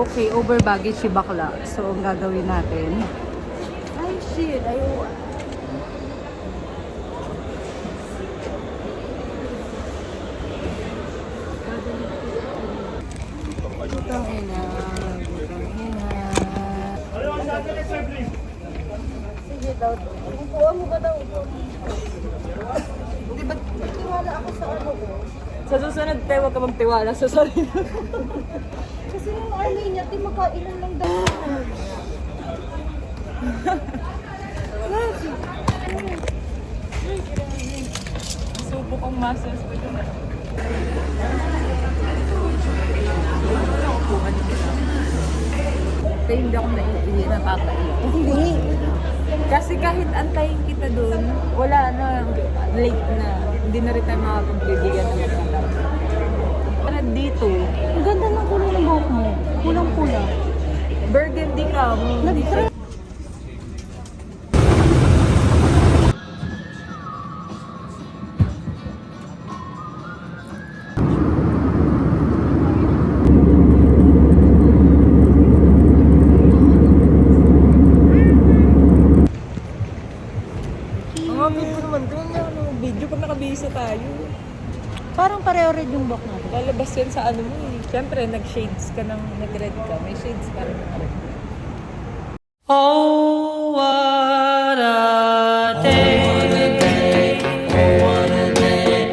Okay, over baggage si bakla. So, ang gagawin natin. Ay, shit. Ayaw. Butang ina. Butang ina. Sige daw. Upuan mo ba daw? Hindi ba tiwala ako sa ano ko? Sa susunod tayo, huwag ka magtiwala sa sarili. Kasi nung Armenia, magkailan lang daw. Subo kong muscles ko dun. Kaya hindi ako naiiwi na papaiwi. Hindi. Kasi kahit antayin kita dun, wala na, late na. Hindi na rin tayo makapagbibigyan ng magandang. Para dito, Ang ganda ng kulay ng buhok mo. Kulang-pula. burgundy ka mo. Nag-try. Mga video naman, tingnan niya ano, video pag nakabihisa tayo. Parang pareho red yung buhok natin. Lalabas yan sa ano mo eh. Siyempre, nag-shades ka ng nag-red ka. May shades pa rin ng red. Oh, what a day. Oh, what a day.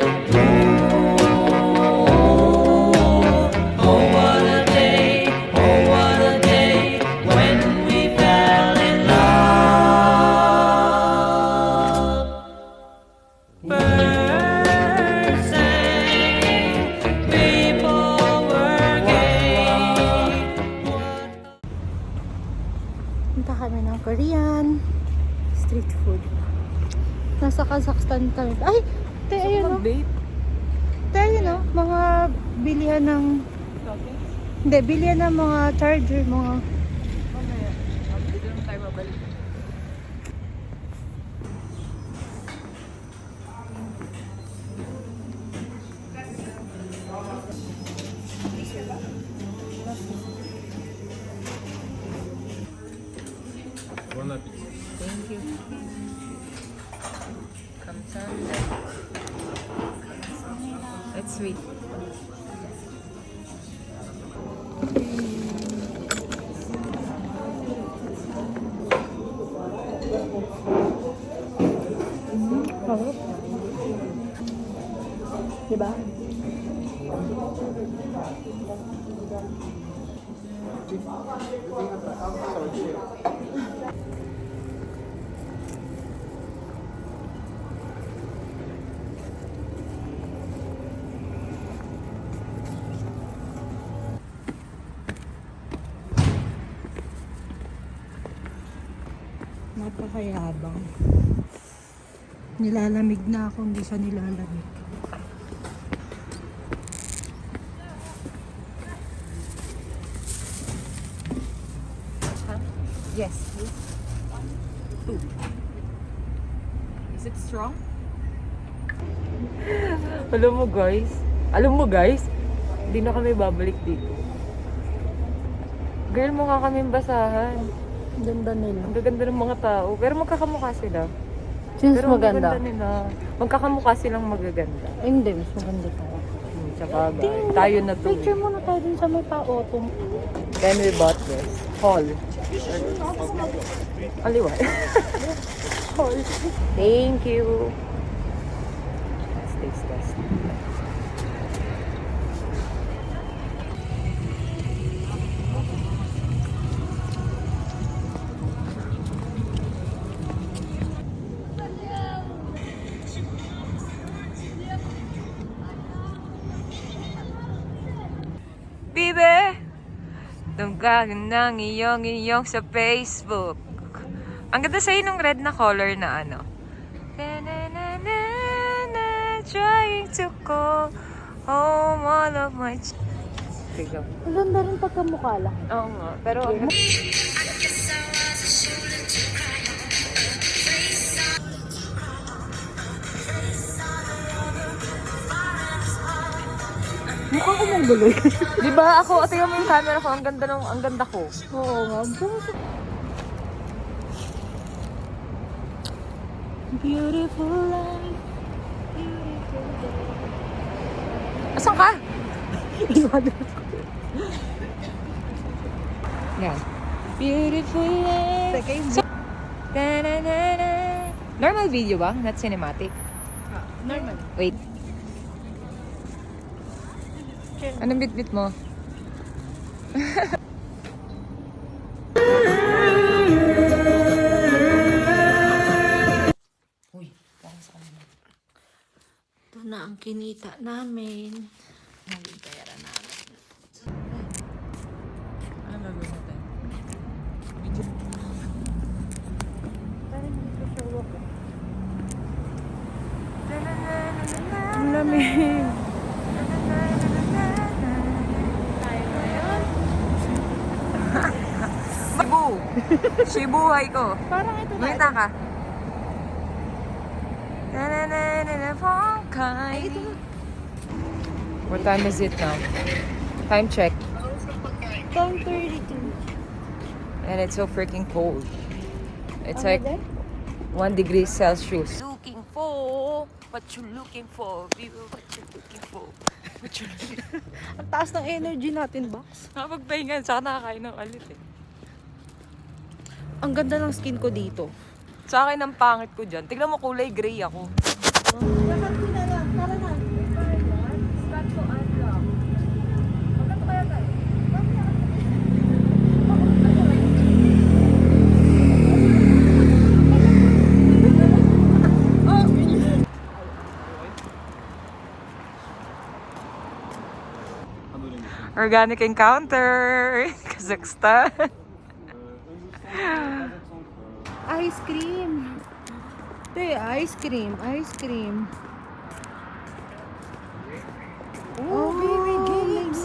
Oh, what a day. Oh, what a day when we fell in love. Birds sang, people were gay. Punta kami ng Korean street food. Nasa Kazakhstan kami. Ay! Te, ayun o. Babe, Te, ayun o. Mga bilihan ng... Hindi, bilihan ng mga charger, mga... mamaya. Dito naman tayo mabalik. Thank you. Kamsahamnida. It's sweet. Sarap. Diba? Napakayabang. Nilalamig na ako, hindi siya nilalamig. Huh? Yes. 2. Is it strong? Alam mo guys, hindi na kami babalik dito. Girl, mukha kaming basahan. Ganda nila. Ang gaganda ng mga tao. Pero magkakamukha sila. Since Pero ang maganda. gaganda nila. Magkakamukha silang magaganda. Ay, hindi. Mas maganda ka. Tsaka ba, tayo na to. Picture muna tayo dun sa may pa-autumn. Then we bought this. Haul. Aliwa. Haul. Thank you. Let's taste this. Bibe! Tungkahin ng iyong sa Facebook. Ang ganda sa'yo nung red na color na ano. Trying to call home all of my... Sige. Ang ganda rin pagkamukha lang. Oo nga. Pero... Mukha ko mong buloy. Di ba ako, tingnan mo yung camera ko, ang ganda ko. Oo nga. Beautiful life. Asan ka? Iwan. Yan. Beautiful life. Second. Da-da-da-da. Normal video ba? Not cinematic? Normal. Wait. Anong bit-bit mo? Uy, parang sa kanila. Ito na ang kinita namin. Naging pera namin. Anong gagawin natin? Video. Ang lamig. Cebu! Cebuhay ko. Parang ito na. Kumita ka. What time is it now? Time check. 10:32. And it's so freaking cold. It's like 1 degree Celsius. Looking for what you looking for, people. What you looking for? What you looking for? Ang taas ng energy natin, Box. Nakapagpahinga, saka nakakain ng alit eh. Ang ganda ng skin ko dito. Sa akin ang pangit ko dyan. Tignan mo kulay gray ako. Organic encounter! Kazakhstan! Ice cream. Ito ice cream. Ice cream. Oh, baby games.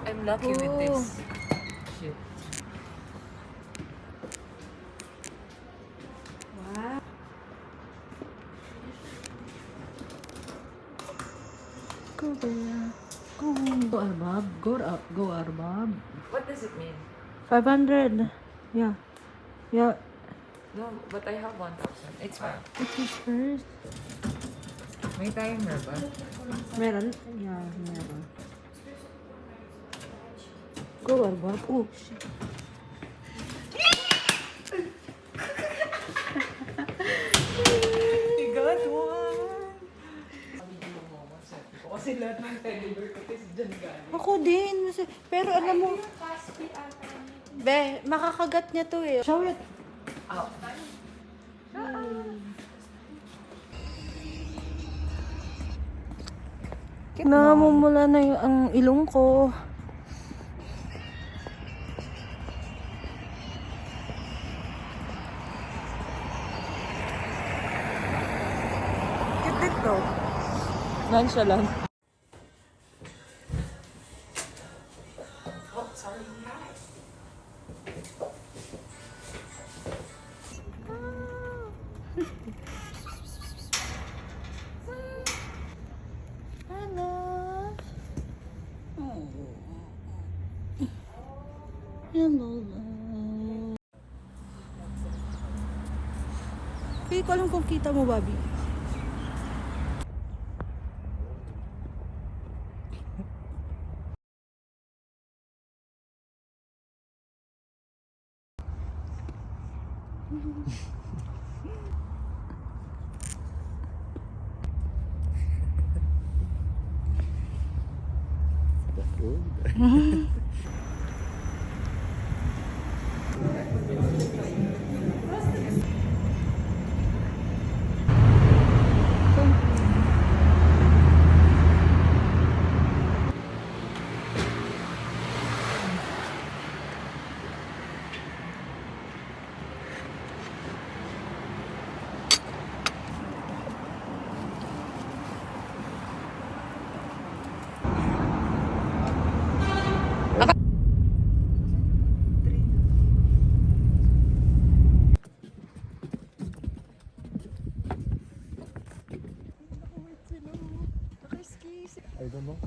I'm lucky with this. Shit. Go Arbab. Go Arbab. What does it mean? 500. Yeah. Yeah. No, but I have 1,000. It's fine. It is first. May timer ba? Meron? Yeah, meron. Go Arbab. Oh, shit. You got one! Kasi lahat ng teddy bear ko is dyan galing. Ako din. Pero alam mo, be, makakagat niya to eh. Show it. Oh. Namumula na yung ang ilong ko. Cute to. Nonchalant. Oh, sorry. Hello. Hello, love. Hindi ko alam kung kita mo, Bobby. I don't know.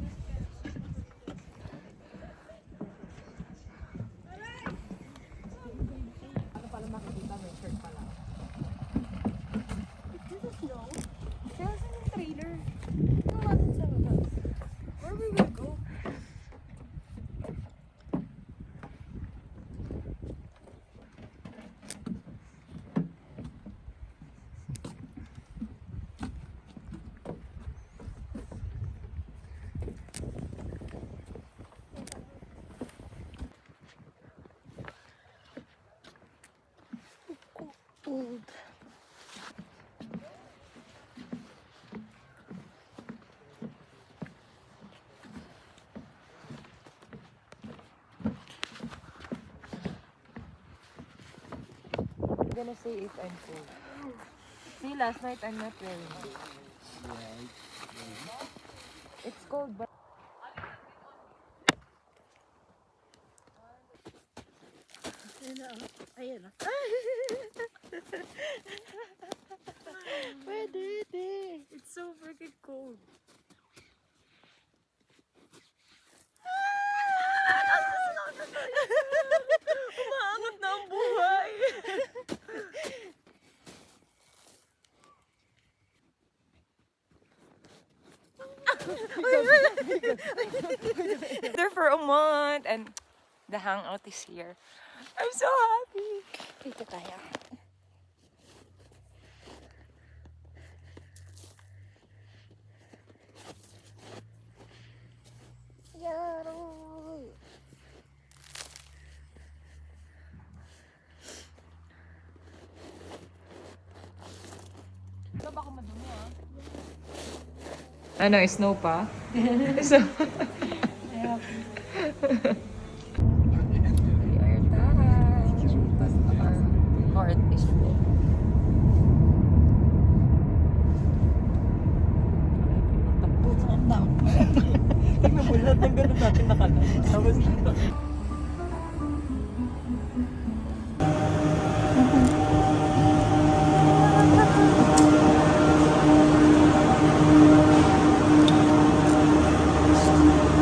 Old. I'm gonna say if I'm cold. See, last night I'm not wearing it. It's cold, but Ayan na. Pwede. it's so freaking cold. Umaangat na ang buhay. There for a month and the hangout is here. I'm so happy. Dito tayo. Yaro. Ano, snow pa? So, we are tired, but our heart is full. Tingnan mo lahat ng ganun natin nakalala. Tapos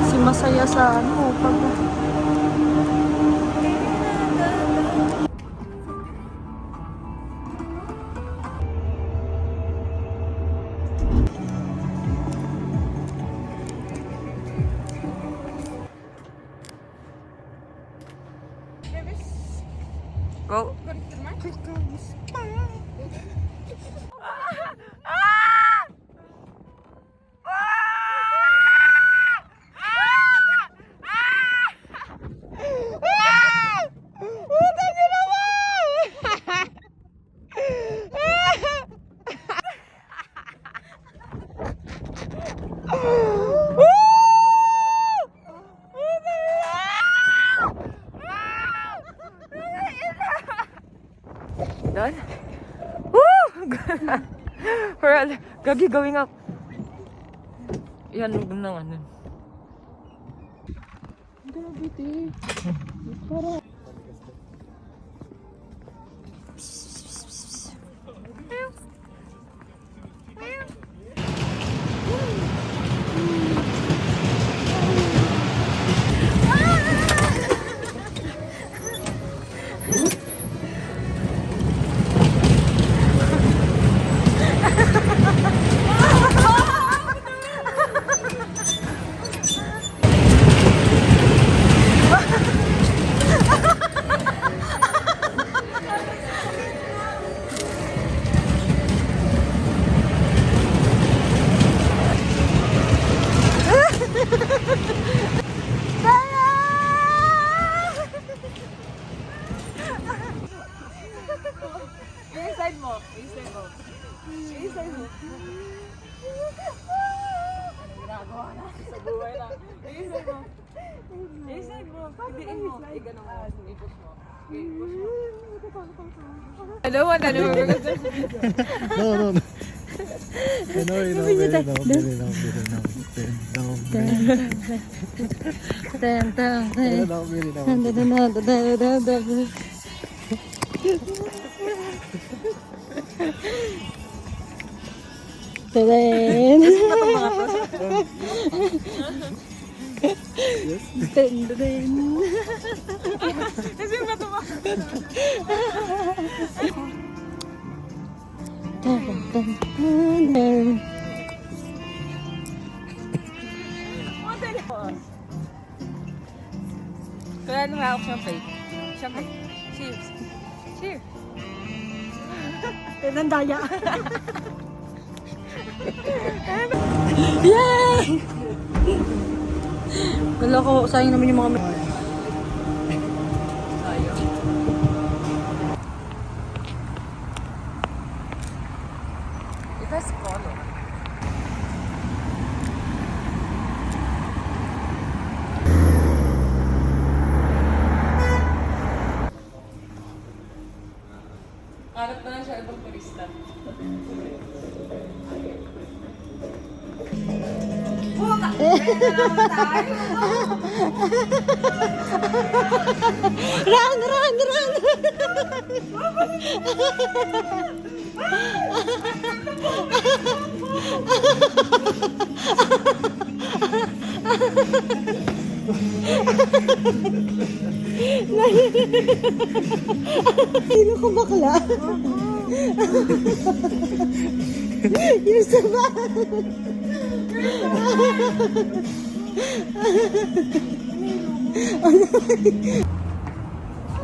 Si masaya sa ano, pag... Go. Done? Woo! We're all gagi going up. Yan, huwag nang ano. I don't want anymore. No. Very now. Tadin! Tadin! Tadin! Kaya nung hawak champagne. Champagne. Cheers. Cheers. Nandaya. Yay! Wala ko, sayang naman yung mga... Tayo. It has color. Hanap na lang siya ibang turista. Run! Run! Run! Sino ko bakla? Yung sama.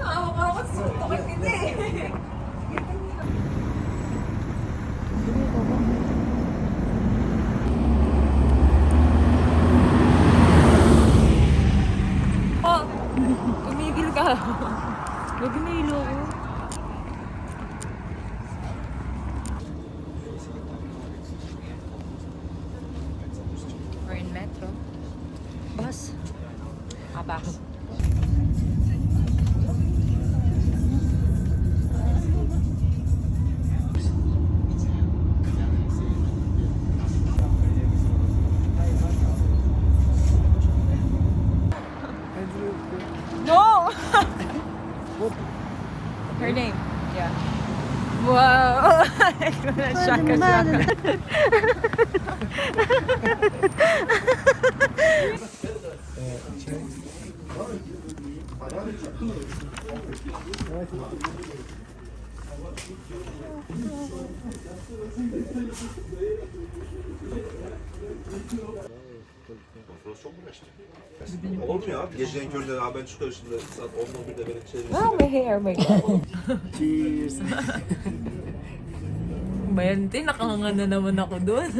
Hawak-hawak suntok kita eh. Oh, tumigil ka. Huwag na ilo ko. We're in metro. Bus. Bus. No! Her name? Yeah. Wow! Shaka. Burası çok uğraştı. Olur mu ya? Gecenin köründe ya ben çıkıyorum şimdi saat 10'da 1'de benim şeyim. Wow, my hair, my God. Cheers! Mayante, nakahanga na naman ako doon.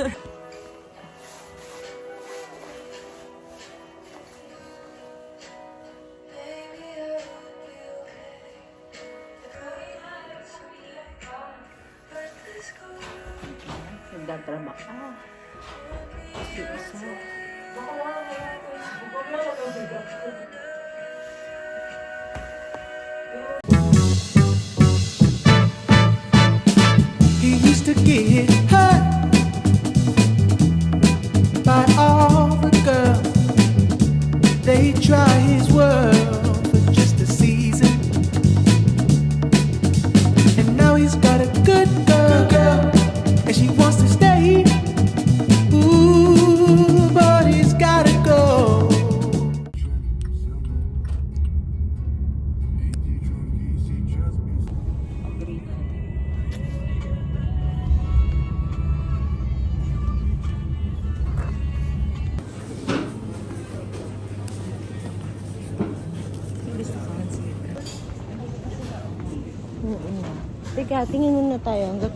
Nagdadrama ka. He used to get hurt by all the girls. They try his world for just a season, and now he's got a good girl, and she wants to stay. Ooh, but he's gotta go. Teka, tingin muna tayo. Hanggat,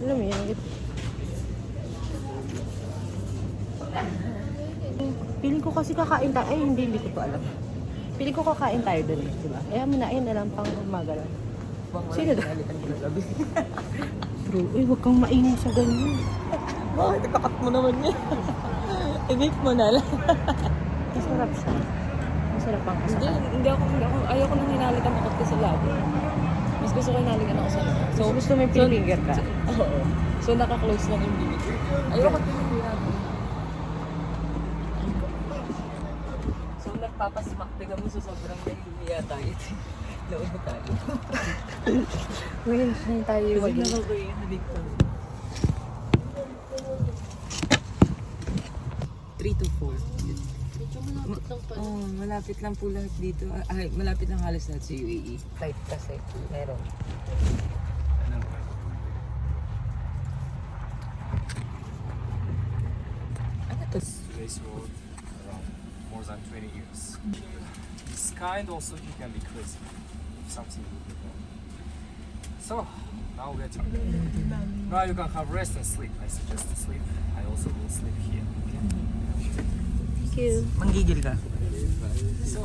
alam mo yun, hanggat... Piling ko kasi kakain tayo. Ay, hindi ko to alam. Piling ko kakain tayo dun, di ba? Kaya muna, ayun na lang pang magalan. Sino doon? True. Uy, huwag kang mainit sa ganyan. Bakit? Kakat mo naman niya. I-vape mo na lang. Masarap siya. Masarap ang Hindi, kasama. ayaw ko nang hinalikan ako kasi lagi. Mas gusto ko hinalikan ako sa So, gusto mo yung pinifinger ka? Oo. So, naka-close lang yung bibig. Ayoko tinigyan. So, nagpapasmak. Tignan mo sa sobrang nahihiya tayo. Noon na tayo. Ngayon tayo Kasi wali. nakakaya na dito. 3 to 4. Oh, malapit lang po lahat dito. Ay, malapit lang halos lahat sa UAE. Type kasi, meron. Ano to? Race road around more than 20 years. This kind also it can be crazy. Something will be wrong. So now we are to now you can have rest and sleep. I suggest to sleep. I also will sleep here. Okay? Thank you. Manggigil ka? So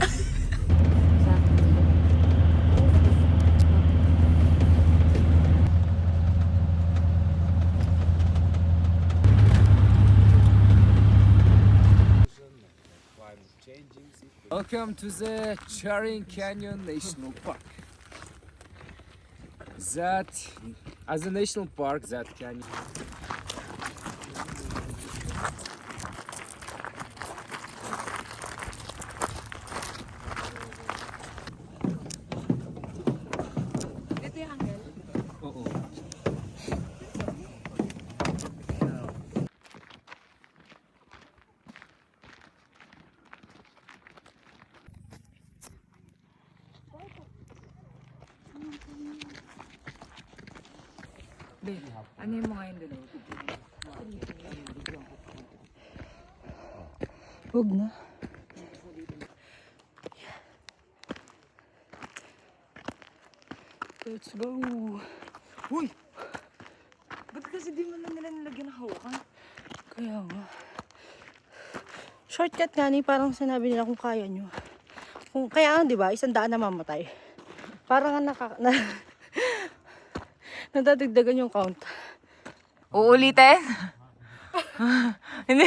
welcome to the Charing Canyon National Park. That, as a national park, that canyon. Oo. Be, ano yung mga yun dalawa? Huwag na. Let's go. Uy! Ba't kasi di man lang nila nilagyan ng hawakan? Kaya nga. Shortcut nga ni, parang sinabi nila kung kaya nyo. Kung, kaya nga, di ba, 100 na mamatay. Parang nga nadadagdagan yung count. Uulitin? Hindi.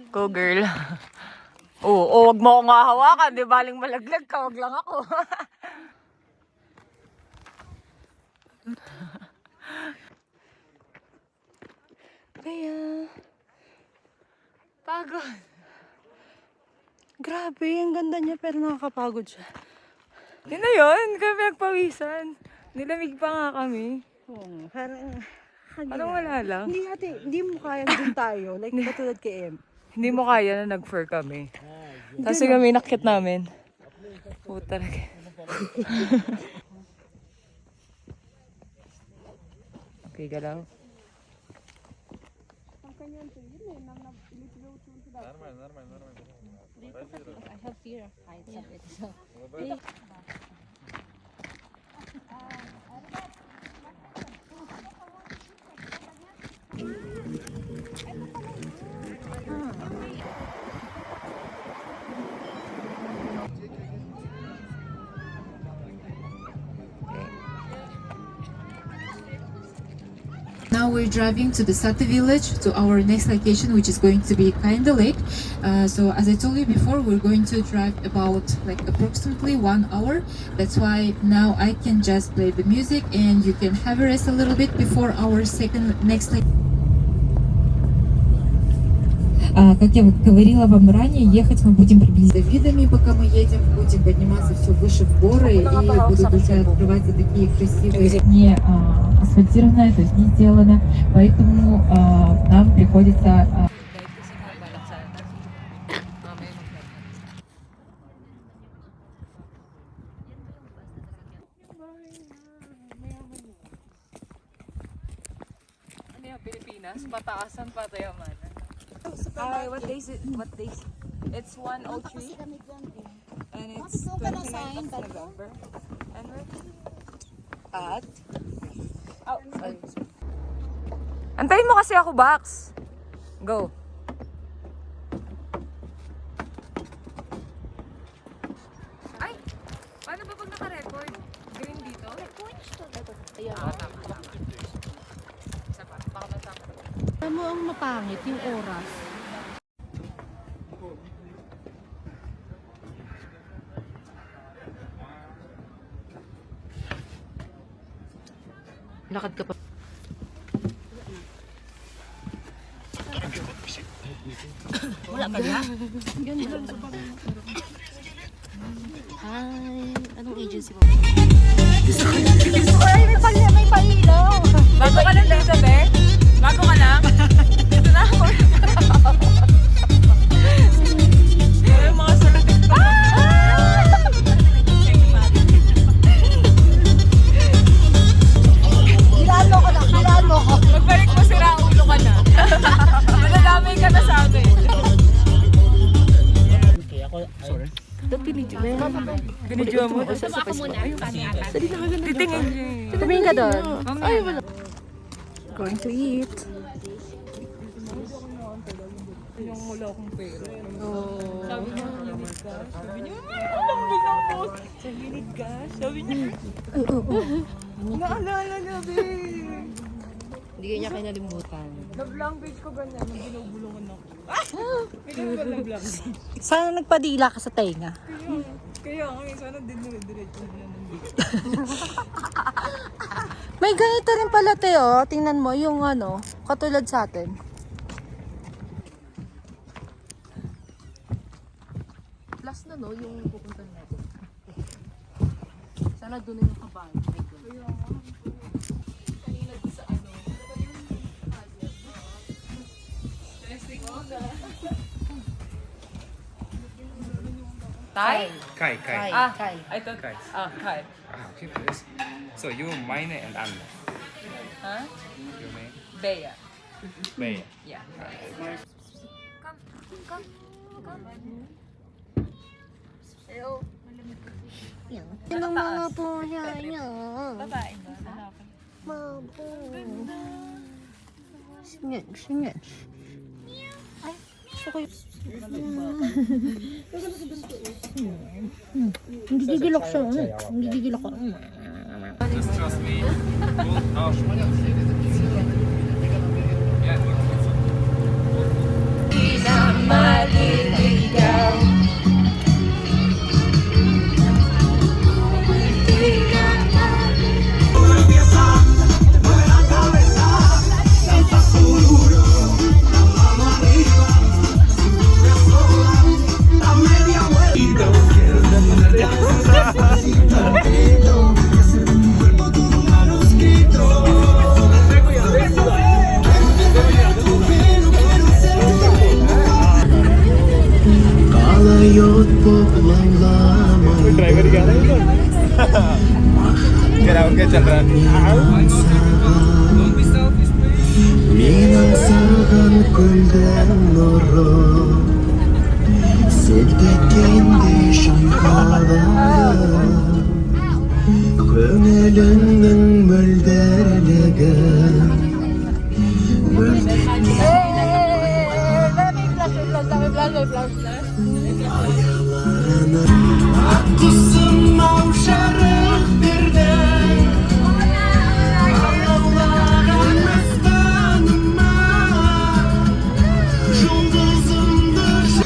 Go girl. Oo, wag mo akong hahawakan. Di baling malaglag ka, wag lang ako. Kaya, Pagod. grabe, ang ganda niya pero nakakapagod siya. Yun na yun, kaya pinagpawisan. Nilamig pa nga kami. Oo, parang, Parang wala lang. Hindi ate, hindi mo kayang dun tayo. Like, katulad kay M. Hindi mo kaya na nag-fur kami. Tapos kami nakit namin. Oo talaga. Okay, galaw. I have fear of heights a bit, so. Now we're driving to the Sata village, to our next location, which is going to be Kainda Lake. So as I told you before, we're going to drive about like approximately 1 hour. That's why now I can just play the music and you can have a rest a little bit before our next location. Как я вот говорила вам ранее, ехать мы будем приблизительно видами, пока мы едем, будем подниматься все выше в горы, и будут уже открываться такие красивые, не асфальтированная, то есть не сделано, поэтому нам приходится... Ano yung Pilipinas? Pataasan, patayamanan. Hi, what day is it? What day is it? It's 103 and it's 29th of November. And we're at... Oh, sorry. Antayin mo kasi ako, Bax. Go. Ay! Paano ba pag naka-record? Green dito? Ayan. Tama. Isa pa. Baka matama. Alam mo ang mapangit, yung oras. Lakad ka pa. Wala ka na? Hi, anong agency mo? Bago ka lang dito, be? Bago ka lang? Dito na ako. Yung mga sarap. Hilaan mo ko. Magbalik mo sira ang ulo ka na. Madadamay ka na sa akin. Binidyo mo. Titingin niyo. Tumingin ka doon. Ay, wala. Going to eat. Yung wala akong pera. Sabi niya, sabi niya, ang bilang ko. Sabi ni Gas, sabi niya. Naalala niya, babe. Hindi kanya kinalimutan. Love language ko ganyan, nung binubulungan ako. Ganyan ba love language? Sana nagpadila ka sa tenga. Kaya ngayon, sana dinire-diretso niya nandito. May ganito rin pala, Teo. Tingnan mo, yung ano, katulad sa atin. Plus na no, yung pupunta natin. Sana doon na yung kabahan. Kanina doon sa ano. Tay? Kai. Ah, Kai. I thought, Kai. Kai. Okay, yes. So you meine and Anna. Huh? Your name? Bea. Bea. Yeah. Yung mga puya niya. Babae ba? Lalaki. Mapo. Singit, singit. Ay, gusto ko yung... Hindi gigilak siya. Hindi gigilak ko. Just trust me. Oh. Yeah. Kalayot boklang lamang Driver ka lang doon. Kailangan ka dyan, Don't be selfish, please. Minangsagan kulden noro Sevdikinde şankala Köngülünün mölderlege Hayalarına Akkusum mavşarık birden Allah'ın mestanıma Yıldızımdır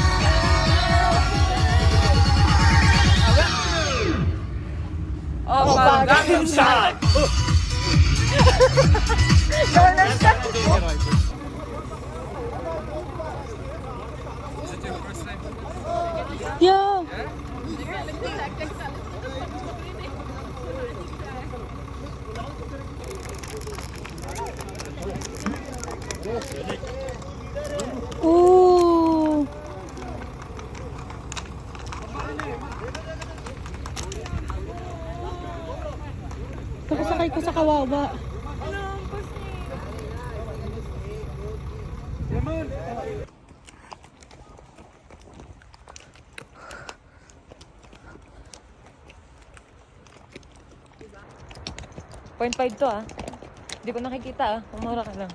Oh, Gangnam Style. Is it your first time? Yeah. Ooh. Nakasakay ko sa kawawa. .5 to ah. Hindi ko nakikita ah. Umura ka lang.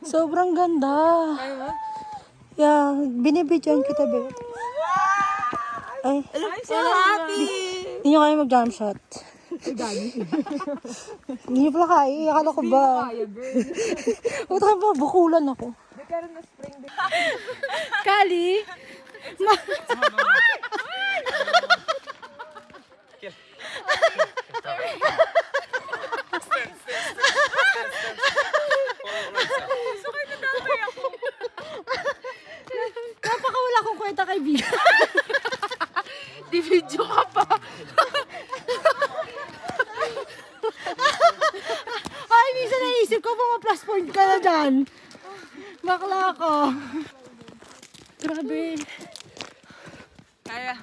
Sobrang ganda. Yeah, binibidyoan kita, babe. Ay. I'm so happy! Hindi nyo kayo mag-jump shot. Hindi nyo pala kaya. Akala ko ba? Huwag tayo ba? Bukulan ako. Pero na spring Kali? Napakawala kong kwenta kaibigan. Di video ka pa. Ay, minsan naisip ko, mga plus point ka na dyan. Bakla ko. Grabe. Kaya,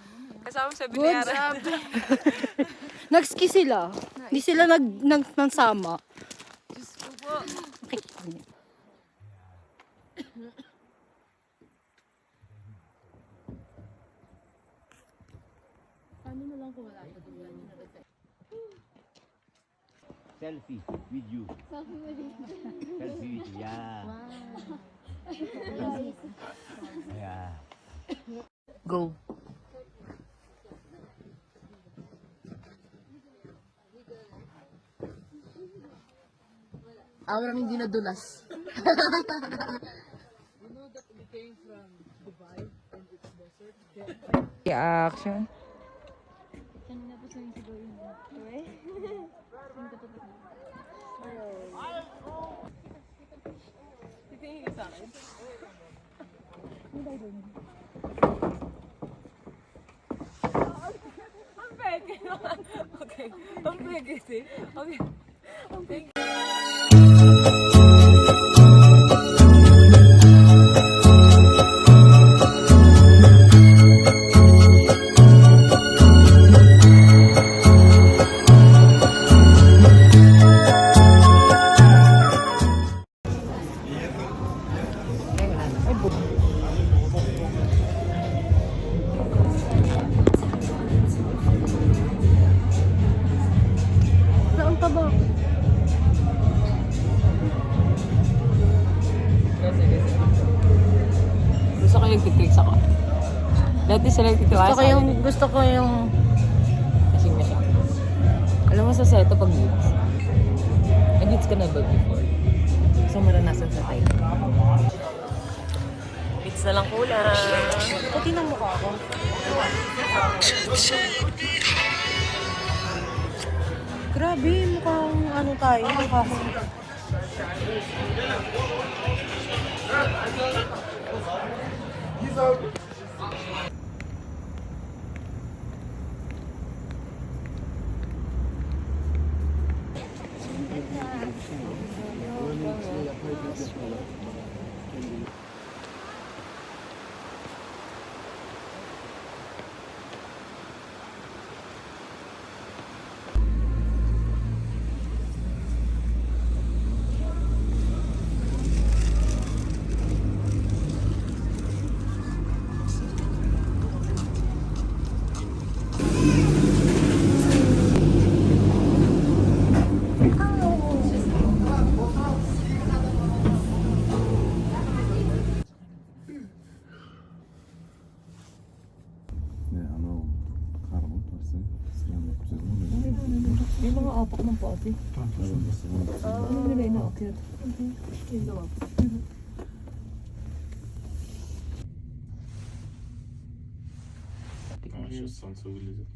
kasama sa Good binayaran. Nag-ski sila. Hindi sila nagsama. Nakikita niyo. Selfie with you. Selfie with you, yeah. Yeah. Go. Maraming hindi nadulas. Action. Okay. Ang pwede kasi. Okay. Ang pwede. Saan pa ba? Gusto ko yung titricks ako. Dati sila nagtitiwala sa akin. Gusto ko yung Kasing na siya. Alam mo sa seto pag beats. Nag-beats ka na ba before? So maranasan sa tayo. Beats na lang kulang. puti ng mukha ko. Grabe, mukhang ano tayo, mukha ko. 네, 아마 가라고 봤어요. 시간 구체적으로. Yung mga apak ng pati. Ano nila inaakit? Сейчас солнце вылезет.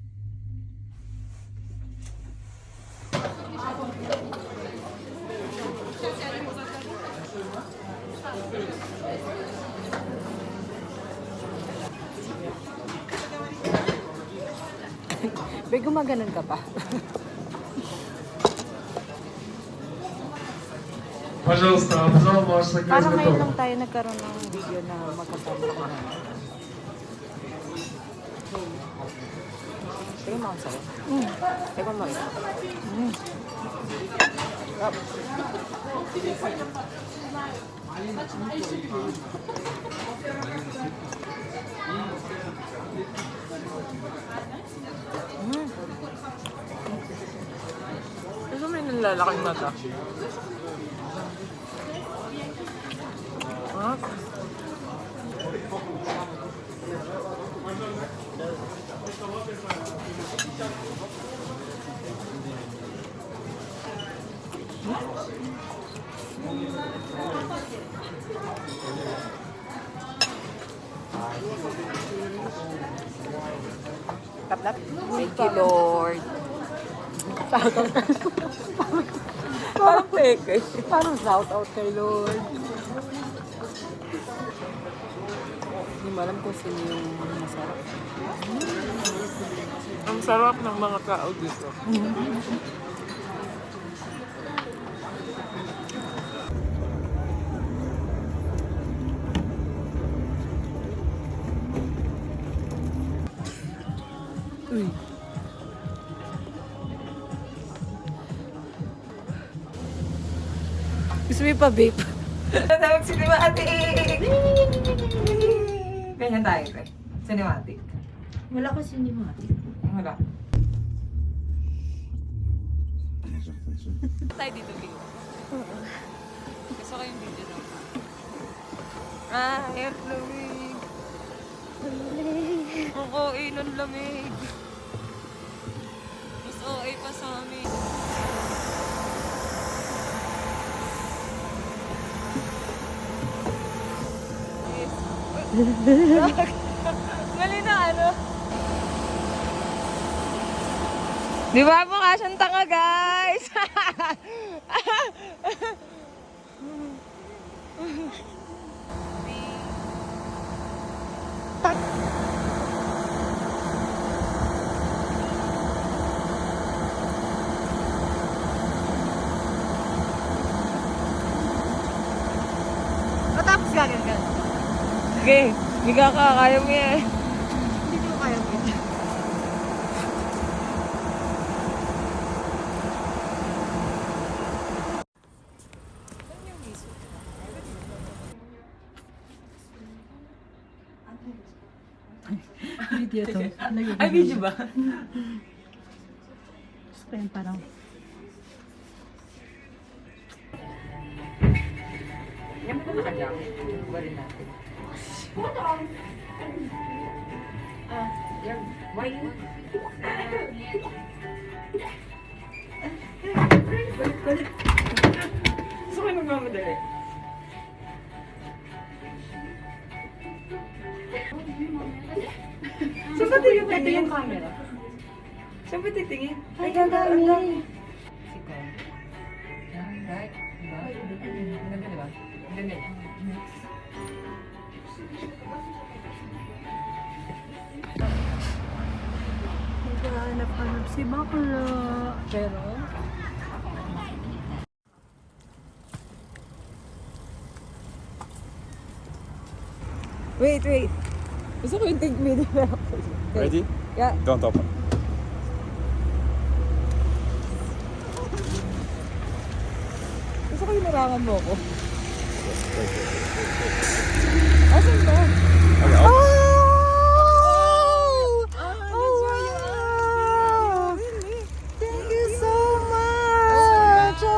May gumaganon ka pa. Пожалуйста, обзор ваш заказ Parang ngayon готов. lang tayo nagkaroon ng Video na magkasama ko na. Tingnan mo ang sarap. Tingnan mo ito. Gusto mo yung nalalaking mata? Thank you, Lord. Parang peke. Parang shout out kay Lord. Hindi mo alam kung sino yung masarap. Ang sarap ng mga tao dito. Gusto mo pa, babe? Tawag cinematic! Ganyan tayo, te. Cinematic. Wala ko cinematic. Wala. Alacaktan şey. Tayo dito, Leo. Gusto ko yung video na. Ay, ang lamig. Ang OA ng lamig. Mas OA pa sa amin. Mali na ano? Di ba mukha siyang tanga, guys? Matapos ganyan ka. Sige, biga ka, kaya mo yan. Hindi ko kaya mo. Video to. Ay, video ba? Gusto ko yun parang. Yan mo na naka-jacket. Barin natin. Yan. Why you? Gusto ko yung magmamadali. Saan ba tingin? Ito yung camera. Saan ba titingin? Ay, gagawin. Siko. Yan, right? Diba? Ang ganda, diba? Ang ganda. Naghanap-hanap si Bakla. Pero, Wait. Gusto ko yung take video na ako. Ready? Yeah. Don't open. Gusto ko yung narangan mo ako. Asan ba? Okay, oh! That's why you asked. Really? Thank you so much! Thank you.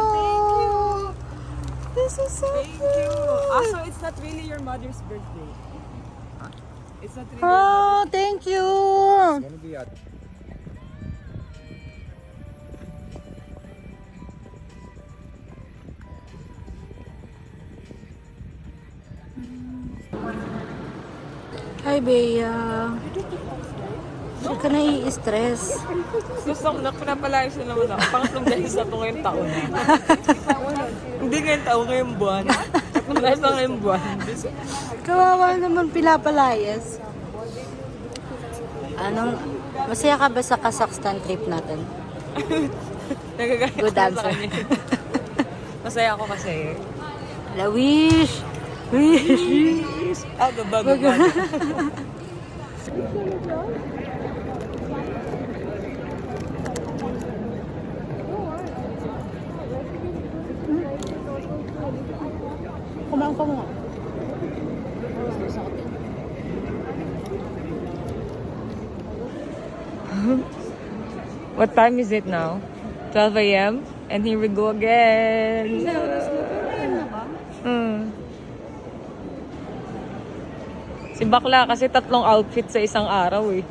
This is so Thank you. Also, it's not really your mother's birthday. It's not really Oh, thank you! It's gonna be at Hi, Bea. Hindi ka nai-stress. Gusto ko na pinapalayos na naman ako. Pangatlong beses na ito ngayong taon. Hindi ngayong taon, ngayong buwan. Tatlong beses na ngayong buwan. Kawawa naman pinapalayas. Masaya ka ba sa Kazakhstan trip natin? Nagagalit Good ako sa answer. kanya. Masaya ako kasi. Wish! Wish! Gaba. Kumain ka mo. What time is it now? 12 a.m. And here we go again. Si Bakla kasi 3 outfit sa isang araw eh.